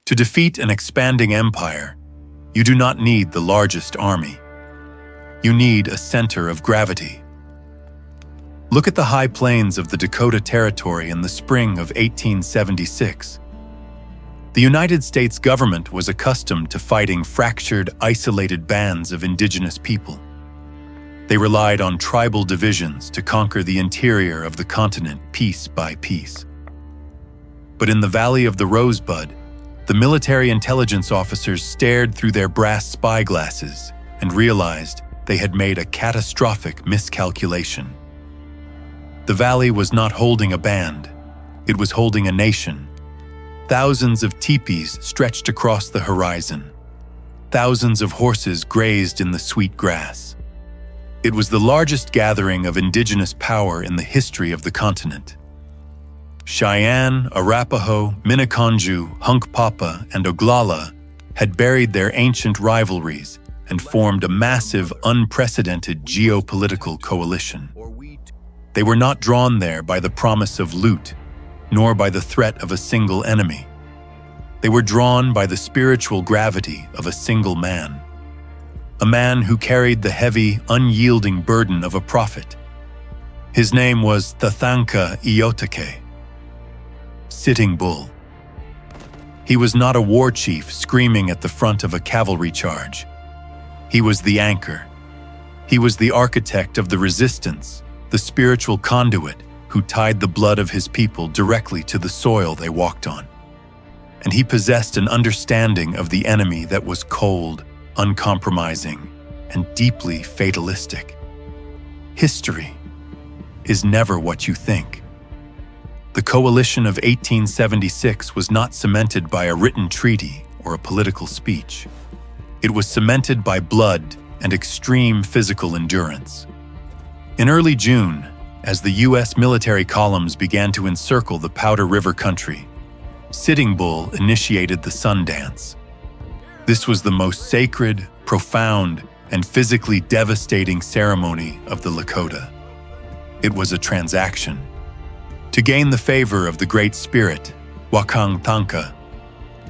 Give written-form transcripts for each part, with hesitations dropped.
To defeat an expanding empire, you do not need the largest army. You need a center of gravity. Look at the high plains of the Dakota Territory in the spring of 1876. The United States government was accustomed to fighting fractured, isolated bands of indigenous people. They relied on tribal divisions to conquer the interior of the continent piece by piece. But in the Valley of the Rosebud, the military intelligence officers stared through their brass spyglasses and realized they had made a catastrophic miscalculation. The valley was not holding a band, it was holding a nation. Thousands of teepees stretched across the horizon. Thousands of horses grazed in the sweet grass. It was the largest gathering of indigenous power in the history of the continent. Cheyenne, Arapaho, Minneconjou, Hunkpapa, and Oglala had buried their ancient rivalries and formed a massive, unprecedented geopolitical coalition. They were not drawn there by the promise of loot, nor by the threat of a single enemy. They were drawn by the spiritual gravity of a single man. A man who carried the heavy, unyielding burden of a prophet. His name was Tÿatjąŋka Íyotake, Sitting Bull. He was not a war chief screaming at the front of a cavalry charge. He was the anchor. He was the architect of the resistance, the spiritual conduit who tied the blood of his people directly to the soil they walked on. And he possessed an understanding of the enemy that was cold, uncompromising, and deeply fatalistic. History is never what you think. The coalition of 1876 was not cemented by a written treaty or a political speech. It was cemented by blood and extreme physical endurance. In early June, as the U.S. military columns began to encircle the Powder River country, Sitting Bull initiated the sun dance. This was the most sacred, profound, and physically devastating ceremony of the Lakota. It was a transaction. To gain the favor of the Great Spirit, Tÿatjąŋka,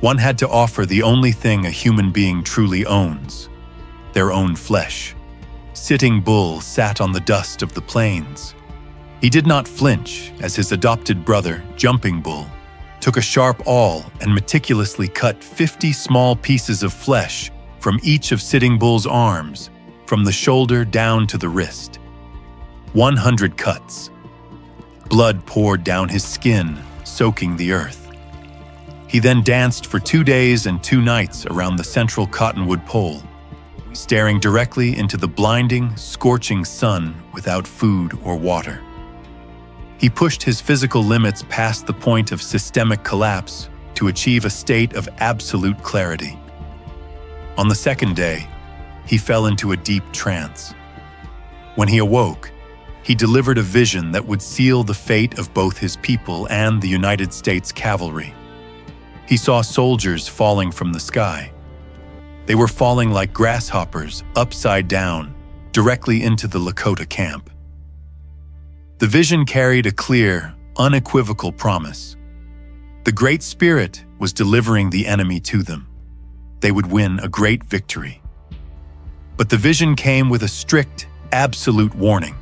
one had to offer the only thing a human being truly owns, their own flesh. Sitting Bull sat on the dust of the plains. He did not flinch as his adopted brother, Jumping Bull, took a sharp awl and meticulously cut 50 small pieces of flesh from each of Sitting Bull's arms, from the shoulder down to the wrist. 100 cuts. Blood poured down his skin, soaking the earth. He then danced for 2 days and 2 nights around the central cottonwood pole, staring directly into the blinding, scorching sun without food or water. He pushed his physical limits past the point of systemic collapse to achieve a state of absolute clarity. On the second day, he fell into a deep trance. When he awoke, he delivered a vision that would seal the fate of both his people and the United States cavalry. He saw soldiers falling from the sky. They were falling like grasshoppers, upside down, directly into the Lakota camp. The vision carried a clear, unequivocal promise. The Great Spirit was delivering the enemy to them. They would win a great victory. But the vision came with a strict, absolute warning.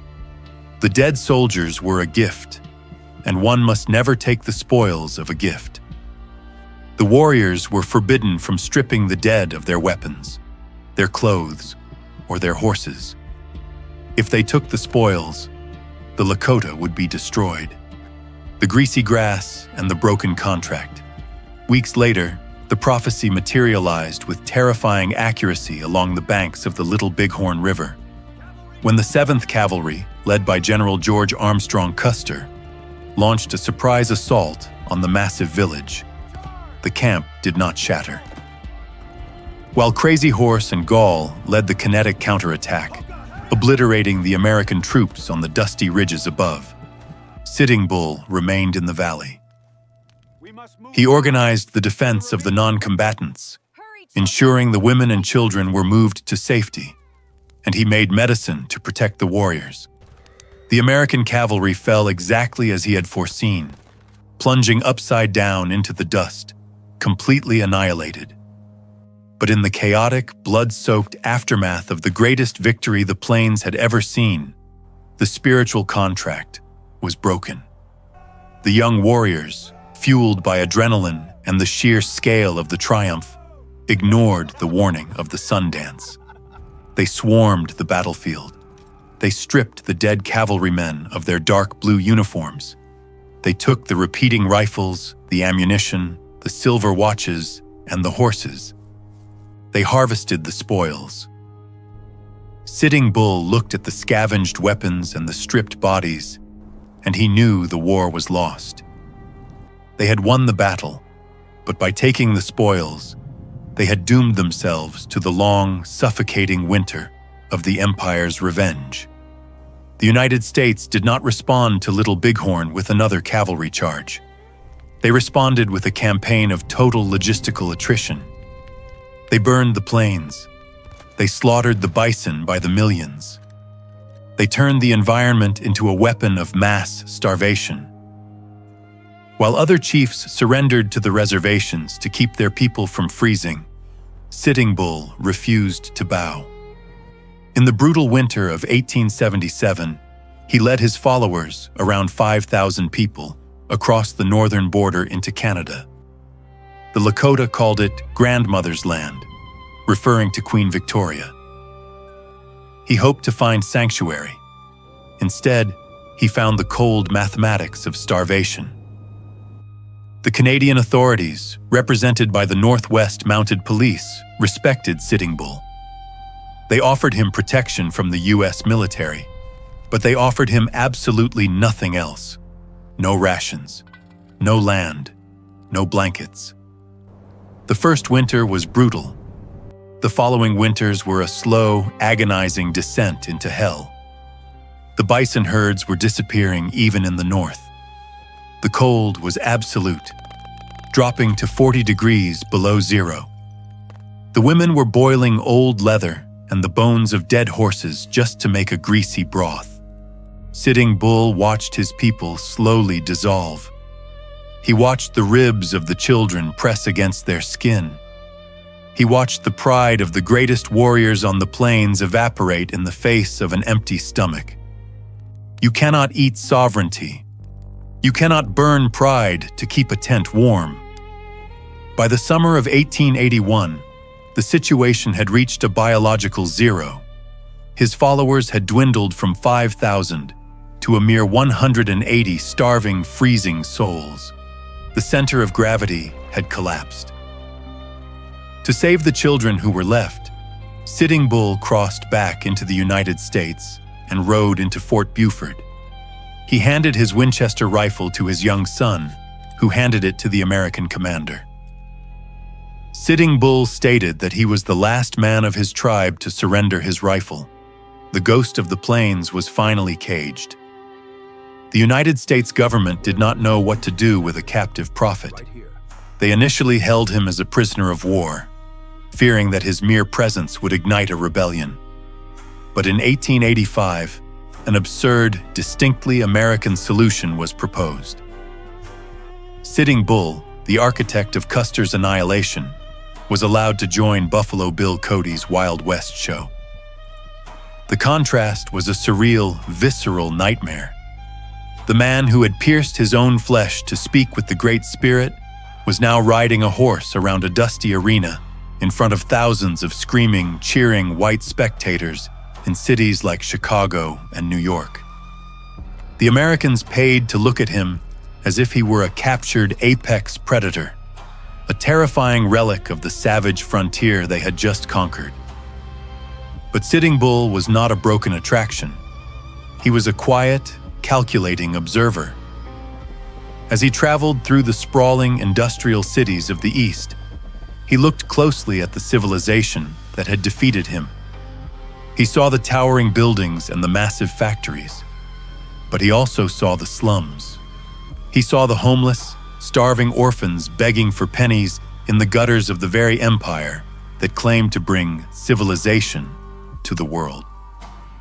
The dead soldiers were a gift, and one must never take the spoils of a gift. The warriors were forbidden from stripping the dead of their weapons, their clothes, or their horses. If they took the spoils, the Lakota would be destroyed. The Greasy Grass and the broken contract. Weeks later, the prophecy materialized with terrifying accuracy along the banks of the Little Bighorn River. When the 7th Cavalry, led by General George Armstrong Custer, launched a surprise assault on the massive village, the camp did not shatter. While Crazy Horse and Gall led the kinetic counterattack, obliterating the American troops on the dusty ridges above, Sitting Bull remained in the valley. He organized the defense of the non-combatants, ensuring the women and children were moved to safety, and he made medicine to protect the warriors. The American cavalry fell exactly as he had foreseen, plunging upside down into the dust, completely annihilated. But in the chaotic, blood-soaked aftermath of the greatest victory the plains had ever seen, the spiritual contract was broken. The young warriors, fueled by adrenaline and the sheer scale of the triumph, ignored the warning of the sun dance. They swarmed the battlefield. They stripped the dead cavalrymen of their dark blue uniforms. They took the repeating rifles, the ammunition, the silver watches, and the horses. They harvested the spoils. Sitting Bull looked at the scavenged weapons and the stripped bodies, and he knew the war was lost. They had won the battle, but by taking the spoils, they had doomed themselves to the long, suffocating winter of the Empire's revenge. The United States did not respond to Little Bighorn with another cavalry charge. They responded with a campaign of total logistical attrition. They burned the plains. They slaughtered the bison by the millions. They turned the environment into a weapon of mass starvation. While other chiefs surrendered to the reservations to keep their people from freezing, Sitting Bull refused to bow. In the brutal winter of 1877, he led his followers, around 5,000 people, across the northern border into Canada. The Lakota called it Grandmother's Land, referring to Queen Victoria. He hoped to find sanctuary. Instead, he found the cold mathematics of starvation. The Canadian authorities, represented by the Northwest Mounted Police, respected Sitting Bull. They offered him protection from the U.S. military, but they offered him absolutely nothing else. No rations, no land, no blankets. The first winter was brutal. The following winters were a slow, agonizing descent into hell. The bison herds were disappearing even in the north. The cold was absolute, dropping to 40 degrees below zero. The women were boiling old leather and the bones of dead horses just to make a greasy broth. Sitting Bull watched his people slowly dissolve. He watched the ribs of the children press against their skin. He watched the pride of the greatest warriors on the plains evaporate in the face of an empty stomach. You cannot eat sovereignty. You cannot burn pride to keep a tent warm. By the summer of 1881, the situation had reached a biological zero. His followers had dwindled from 5,000 to a mere 180 starving, freezing souls. The center of gravity had collapsed. To save the children who were left, Sitting Bull crossed back into the United States and rode into Fort Buford. He handed his Winchester rifle to his young son, who handed it to the American commander. Sitting Bull stated that he was the last man of his tribe to surrender his rifle. The ghost of the plains was finally caged. The United States government did not know what to do with a captive prophet. They initially held him as a prisoner of war, fearing that his mere presence would ignite a rebellion. But in 1885, an absurd, distinctly American solution was proposed. Sitting Bull, the architect of Custer's annihilation, was allowed to join Buffalo Bill Cody's Wild West show. The contrast was a surreal, visceral nightmare. The man who had pierced his own flesh to speak with the Great Spirit was now riding a horse around a dusty arena in front of thousands of screaming, cheering white spectators in cities like Chicago and New York. The Americans paid to look at him as if he were a captured apex predator, a terrifying relic of the savage frontier they had just conquered. But Sitting Bull was not a broken attraction. He was a quiet, calculating observer. As he traveled through the sprawling industrial cities of the East, he looked closely at the civilization that had defeated him. He saw the towering buildings and the massive factories, but he also saw the slums. He saw the homeless, starving orphans begging for pennies in the gutters of the very empire that claimed to bring civilization to the world.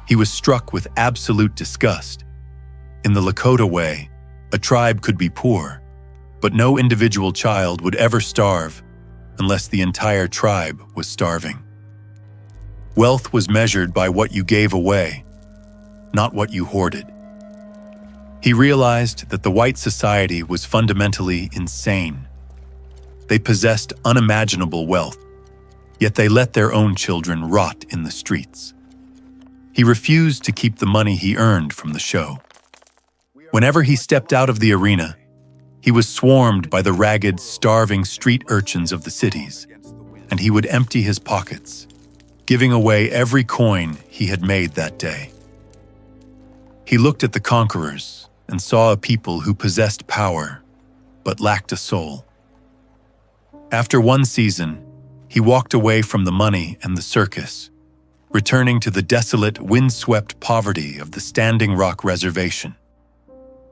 He was struck with absolute disgust. In the Lakota way, a tribe could be poor, But no individual child would ever starve unless the entire tribe was starving. Wealth was measured by what you gave away, not what you hoarded. He realized that the white society was fundamentally insane. They possessed unimaginable wealth, yet they let their own children rot in the streets. He refused to keep the money he earned from the show. Whenever he stepped out of the arena, he was swarmed by the ragged, starving street urchins of the cities, and he would empty his pockets, giving away every coin he had made that day. He looked at the conquerors and saw a people who possessed power but lacked a soul. After one season, he walked away from the money and the circus, returning to the desolate, windswept poverty of the Standing Rock Reservation.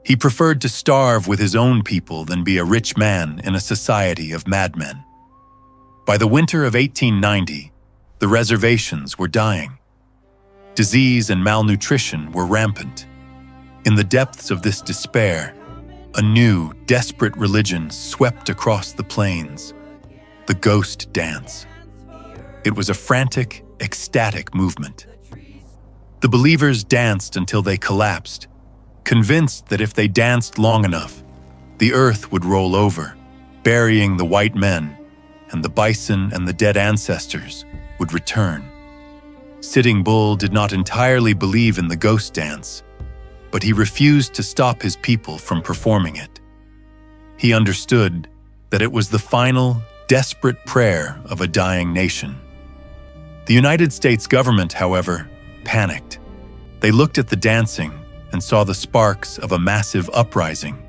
He preferred to starve with his own people than be a rich man in a society of madmen. By the winter of 1890, the reservations were dying. Disease and malnutrition were rampant. In the depths of this despair, a new, desperate religion swept across the plains: the ghost dance. It was a frantic, ecstatic movement. The believers danced until they collapsed, convinced that if they danced long enough, the earth would roll over, burying the white men, and the bison and the dead ancestors would return. Sitting Bull did not entirely believe in the ghost dance, but he refused to stop his people from performing it. He understood that it was the final, desperate prayer of a dying nation. The United States government, however, panicked. They looked at the dancing and saw the sparks of a massive uprising.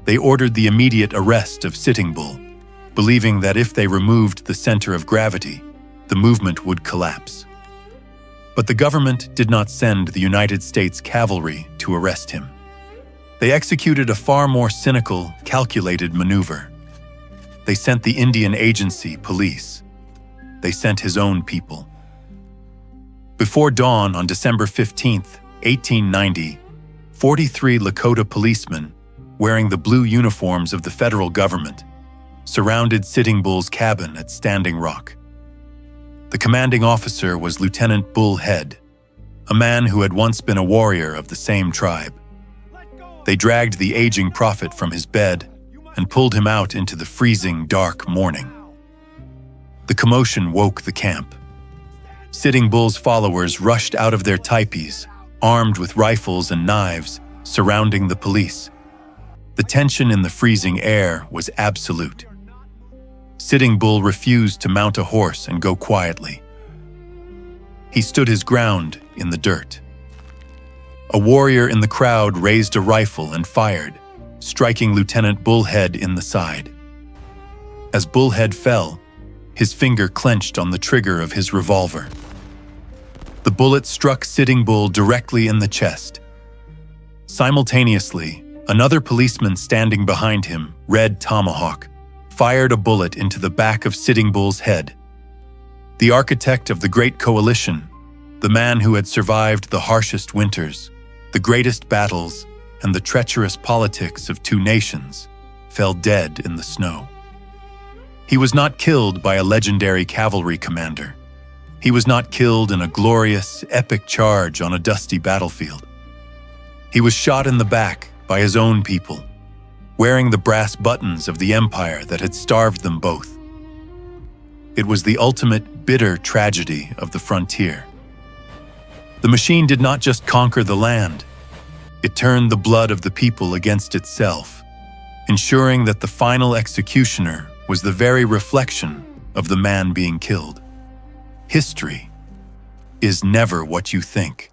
They ordered the immediate arrest of Sitting Bull, believing that if they removed the center of gravity, the movement would collapse. But the government did not send the United States cavalry to arrest him. They executed a far more cynical, calculated maneuver. They sent the Indian Agency police. They sent his own people. Before dawn on December 15, 1890, 43 Lakota policemen, wearing the blue uniforms of the federal government, surrounded Sitting Bull's cabin at Standing Rock. The commanding officer was Lieutenant Bull Head, a man who had once been a warrior of the same tribe. They dragged the aging prophet from his bed and pulled him out into the freezing, dark morning. The commotion woke the camp. Sitting Bull's followers rushed out of their teepees, armed with rifles and knives, surrounding the police. The tension in the freezing air was absolute. Sitting Bull refused to mount a horse and go quietly. He stood his ground in the dirt. A warrior in the crowd raised a rifle and fired, striking Lieutenant Bullhead in the side. As Bullhead fell, his finger clenched on the trigger of his revolver. The bullet struck Sitting Bull directly in the chest. Simultaneously, another policeman standing behind him, Red Tomahawk, fired a bullet into the back of Sitting Bull's head. The architect of the Great Coalition, the man who had survived the harshest winters, the greatest battles, and the treacherous politics of two nations, fell dead in the snow. He was not killed by a legendary cavalry commander. He was not killed in a glorious, epic charge on a dusty battlefield. He was shot in the back by his own people, wearing the brass buttons of the empire that had starved them both. It was the ultimate, bitter tragedy of the frontier. The machine did not just conquer the land, it turned the blood of the people against itself, ensuring that the final executioner was the very reflection of the man being killed. History is never what you think.